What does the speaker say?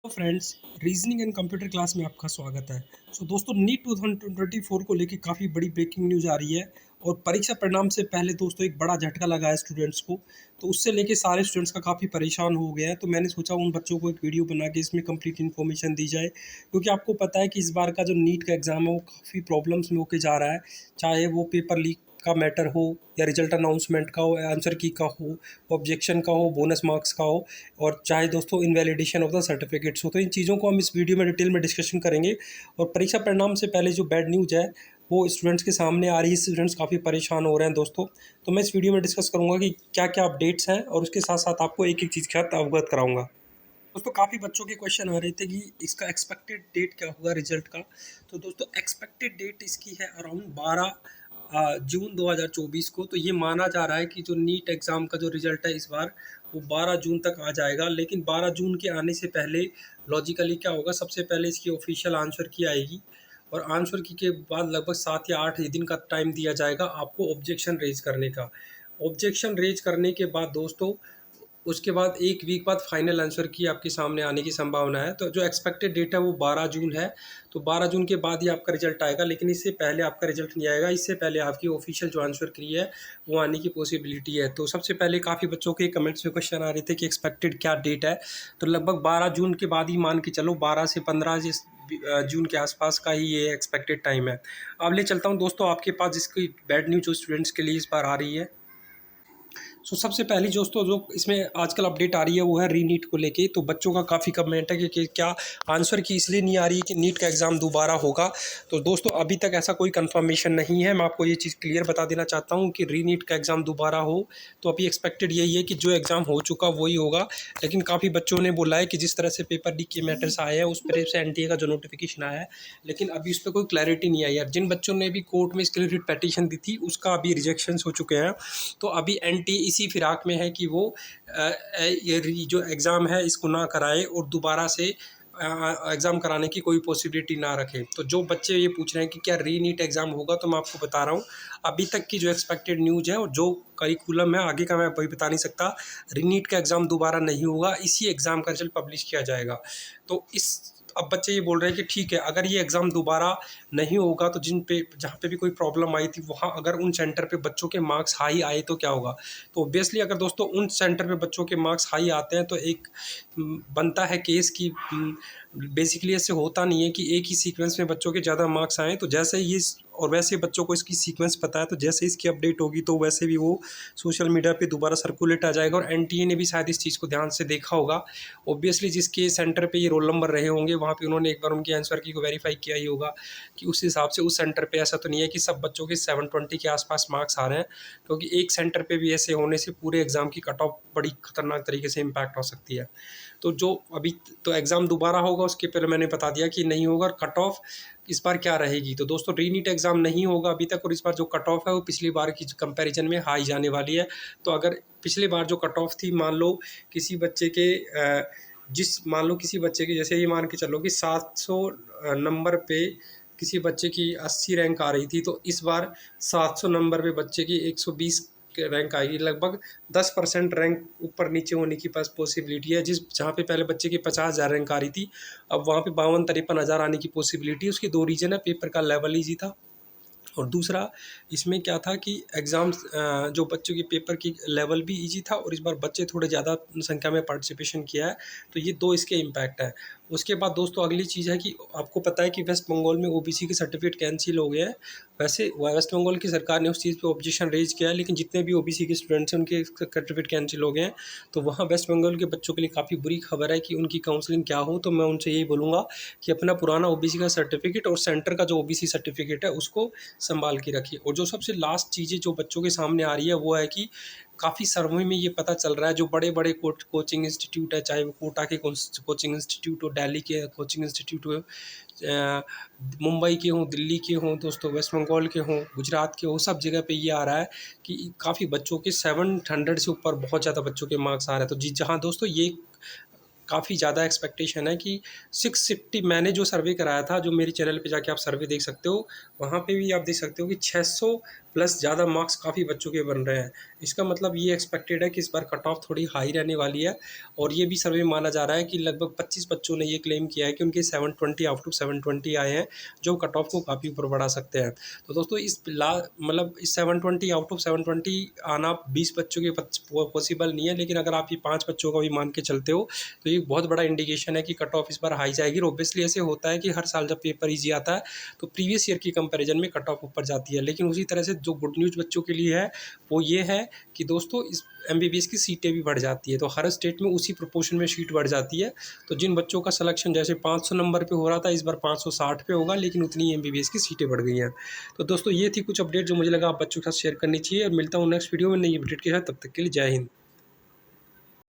तो friends, reasoning and computer class में आपका स्वागत है। दोस्तों, नीट 2024 को लेके काफ़ी बड़ी ब्रेकिंग न्यूज़ आ रही है और परीक्षा परिणाम से पहले दोस्तों एक बड़ा झटका लगा है स्टूडेंट्स को। तो उससे लेके सारे स्टूडेंट्स का काफ़ी परेशान हो गया है। तो मैंने सोचा उन बच्चों को एक वीडियो बना के इसमें कंप्लीट इन्फॉर्मेशन दी जाए, क्योंकि आपको पता है कि इस बार का जो नीट का एग्ज़ाम है वो काफ़ी प्रॉब्लम्स में होके जा रहा है। चाहे वो पेपर लीक का मैटर हो या रिजल्ट अनाउंसमेंट का हो, आंसर की का हो, ऑब्जेक्शन का हो, बोनस मार्क्स का हो, और चाहे दोस्तों इनवैलिडेशन ऑफ द सर्टिफिकेट्स हो। तो इन चीज़ों को हम इस वीडियो में डिटेल में डिस्कशन करेंगे। और परीक्षा परिणाम से पहले जो बैड न्यूज़ है वो स्टूडेंट्स के सामने आ रही है। स्टूडेंट्स काफ़ी परेशान हो रहे हैं दोस्तों। तो मैं इस वीडियो में डिस्कस करूंगा कि क्या क्या अपडेट्स हैं, और उसके साथ साथ आपको एक एक चीज़ के साथ अवगत कराऊंगा। दोस्तों, काफ़ी बच्चों के क्वेश्चन आ रहे थे कि इसका एक्सपेक्टेड डेट क्या होगा रिजल्ट का। तो दोस्तों, एक्सपेक्टेड डेट इसकी है अराउंड 12 जून 2024 को। तो ये माना जा रहा है कि जो नीट एग्ज़ाम का जो रिजल्ट है इस बार वो 12 जून तक आ जाएगा। लेकिन 12 जून के आने से पहले लॉजिकली क्या होगा, सबसे पहले इसकी ऑफिशियल आंसर की आएगी, और आंसर की के बाद लगभग 7 या 8 दिन का टाइम दिया जाएगा आपको ऑब्जेक्शन रेज करने का। ऑब्जेक्शन रेज करने के बाद दोस्तों, उसके बाद 1 वीक बाद फाइनल आंसर की आपके सामने आने की संभावना है। तो जो एक्सपेक्टेड डेट है वो 12 जून है। तो 12 जून के बाद ही आपका रिजल्ट आएगा, लेकिन इससे पहले आपका रिजल्ट नहीं आएगा। इससे पहले आपकी ऑफिशियल जो आंसर की है वो आने की पॉसिबिलिटी है। तो सबसे पहले काफ़ी बच्चों के कमेंट्स में क्वेश्चन आ रहे थे कि एक्सपेक्टेड क्या डेट है। तो लगभग 12 जून के बाद ही मान के चलो, 12 से 15 जून के आसपास का ही ये एक्सपेक्टेड टाइम है। अब ले चलता हूँ दोस्तों आपके पास जिसकी बैड न्यूज़ जो स्टूडेंट्स के लिए इस बार आ रही है। सबसे पहली दोस्तों जो इसमें आजकल अपडेट आ रही है वो है रीनीट को लेके। तो बच्चों का काफ़ी कमेंट है कि क्या आंसर की इसलिए नहीं आ रही है कि नीट का एग्ज़ाम दोबारा होगा। तो दोस्तों, अभी तक ऐसा कोई कंफर्मेशन नहीं है। मैं आपको ये चीज़ क्लियर बता देना चाहता हूँ कि रीनीट का एग्ज़ाम दोबारा हो तो अभी एक्सपेक्टेड यही है कि जो एग्ज़ाम हो चुका वही होगा। लेकिन काफ़ी बच्चों ने बोला है कि जिस तरह से पेपर लीक के मैटर्स आए हैं उस पर से एनटीए का जो नोटिफिकेशन आया है, लेकिन अभी उस पर कोई क्लैरिटी नहीं आई है। जिन बच्चों ने भी कोर्ट में इसके लिए रिट पिटीशन दी थी उसका अभी रिजेक्शंस हो चुके हैं। तो अभी एनटीए इसी फिराक में है कि वो ये जो एग्ज़ाम है इसको ना कराए और दोबारा से एग्ज़ाम कराने की कोई पॉसिबिलिटी ना रखे। तो जो बच्चे ये पूछ रहे हैं कि क्या रीनीट एग्ज़ाम होगा, तो मैं आपको बता रहा हूँ अभी तक की जो एक्सपेक्टेड न्यूज़ है और जो करिकुलम है आगे का मैं अभी बता नहीं सकता। रीनीट का एग्ज़ाम दोबारा नहीं होगा, इसी एग्ज़ाम का रिजल्ट पब्लिश किया जाएगा। तो इस अब बच्चे ये बोल रहे हैं कि ठीक है, अगर ये एग्ज़ाम दोबारा नहीं होगा तो जिन पे जहाँ पे भी कोई प्रॉब्लम आई थी वहाँ अगर उन सेंटर पे बच्चों के मार्क्स हाई आए तो क्या होगा। तो ऑब्वियसली अगर दोस्तों उन सेंटर पे बच्चों के मार्क्स हाई आते हैं तो एक बनता है केस कि बेसिकली ऐसे होता नहीं है कि एक ही सीक्वेंस में बच्चों के ज़्यादा मार्क्स आएँ। तो जैसे ही और वैसे बच्चों को इसकी सीक्वेंस पता है, तो जैसे इसकी अपडेट होगी तो वैसे भी वो सोशल मीडिया पे दोबारा सर्कुलेट आ जाएगा। और एनटीए ने भी शायद इस चीज़ को ध्यान से देखा होगा। ऑब्वियसली जिसके सेंटर पे ये रोल नंबर रहे होंगे वहाँ पे उन्होंने एक बार उनकी आंसर की को वेरीफाई किया ही होगा कि उस हिसाब से उस सेंटर पे ऐसा तो नहीं है कि सब बच्चों के 720 के आसपास मार्क्स आ रहे हैं, क्योंकि एक सेंटर पे भी ऐसे होने से पूरे एग्ज़ाम की कट ऑफ बड़ी खतरनाक तरीके से इम्पैक्ट हो सकती है। तो जो अभी तो एग्ज़ाम दोबारा होगा उसके पहले मैंने बता दिया कि नहीं होगा। और कट ऑफ इस बार क्या रहेगी, तो दोस्तों रीनीट एग्ज़ाम नहीं होगा अभी तक, और इस बार जो कट ऑफ है वो पिछली बार की कंपैरिजन में हाई जाने वाली है। तो अगर पिछली बार जो कट ऑफ थी, मान लो किसी बच्चे के मान लो किसी बच्चे की, जैसे ये मान के चलो कि 700 नंबर पे किसी बच्चे की 80 रैंक आ रही थी, तो इस बार 700 नंबर पे बच्चे की 120 रैंक आएगी। लगभग 10% रैंक ऊपर नीचे होने की पास पॉसिबिलिटी है। जहाँ पे पहले बच्चे की 50,000 रैंक आ रही थी, अब वहाँ पे 52-53 हज़ार आने की पॉसिबिलिटी है। उसकी दो रीज़न है, पेपर का लेवल ईजी था, और दूसरा इसमें क्या था कि एग्ज़ाम्स जो बच्चों की पेपर की लेवल भी इजी था, और इस बार बच्चे थोड़े ज़्यादा संख्या में पार्टिसिपेशन किया है। तो ये दो इसके इम्पैक्ट हैं। उसके बाद दोस्तों अगली चीज़ है कि आपको पता है कि वेस्ट बंगाल में ओबीसी के सर्टिफिकेट कैंसिल हो गए हैं। वैसे वेस्ट बंगाल की सरकार ने उस चीज़ पे ऑब्जेक्शन रेज किया है, लेकिन जितने भी ओबीसी के स्टूडेंट्स हैं उनके सर्टिफिकेट कैंसिल हो गए हैं। तो वहाँ वेस्ट बंगाल के बच्चों के लिए काफ़ी बुरी खबर है कि उनकी काउंसलिंग क्या हो। तो मैं उनसे यही बोलूँगा कि अपना पुराना ओबीसी का सर्टिफिकेट और सेंटर का जो ओबीसी सर्टिफिकेट है उसको संभाल के रखिए। और जो सबसे लास्ट चीज़ें जो बच्चों के सामने आ रही है वो है कि काफ़ी सर्वे में ये पता चल रहा है, जो बड़े बड़े कोचिंग इंस्टीट्यूट है, चाहे वो कोटा के कोचिंग इंस्टीट्यूट हो, दिल्ली के कोचिंग इंस्टीट्यूट हो, मुंबई के हों, दिल्ली के हों दोस्तों, वेस्ट बंगाल के हों, गुजरात के हों, सब जगह पे ये आ रहा है कि काफ़ी बच्चों के 700 से ऊपर बहुत ज़्यादा बच्चों के मार्क्स आ रहे हैं। तो जी जहाँ दोस्तों ये काफ़ी ज़्यादा एक्सपेक्टेशन है कि 650, मैंने जो सर्वे कराया था, जो मेरे चैनल पे जाके आप सर्वे देख सकते हो, वहाँ पे भी आप देख सकते हो कि 600 प्लस ज़्यादा मार्क्स काफ़ी बच्चों के बन रहे हैं। इसका मतलब ये एक्सपेक्टेड है कि इस बार कट ऑफ थोड़ी हाई रहने वाली है, और ये भी सर्वे में माना जा रहा है कि लगभग 25 बच्चों ने ये क्लेम किया है कि उनके 720 आउट ऑफ 720 आए हैं, जो कट ऑफ को काफ़ी ऊपर बढ़ा सकते हैं। तो दोस्तों मतलब इस 720 आउट ऑफ 720 आना 20 बच्चों के पॉसिबल नहीं है, लेकिन अगर आप ये 5 बच्चों का भी मान के चलते हो तो ये बहुत बड़ा इंडिकेशन है कि कट ऑफ इस बार हाई जाएगी। ऑब्वियसली ऐसे होता है कि हर साल जब पेपर ईजी आता है तो प्रीवियस ईयर की कंपैरिजन में कट ऑफ ऊपर जाती है, लेकिन उसी तरह से जो गुड न्यूज़ बच्चों के लिए है वो ये है कि दोस्तों इस MBBS की सीटें भी बढ़ जाती है, तो हर स्टेट में उसी प्रोपोर्शन में सीट बढ़ जाती है। तो जिन बच्चों का सिलेक्शन जैसे 500 नंबर पे हो रहा था, इस बार 560 पे होगा, लेकिन उतनी MBBS की सीटें बढ़ गई हैं। तो दोस्तों ये थी कुछ अपडेट जो मुझे लगा आप बच्चों के साथ शेयर करनी चाहिए, और मिलता हूँ नेक्स्ट वीडियो में नई अपडेट के साथ। तब तक के लिए जय हिंद।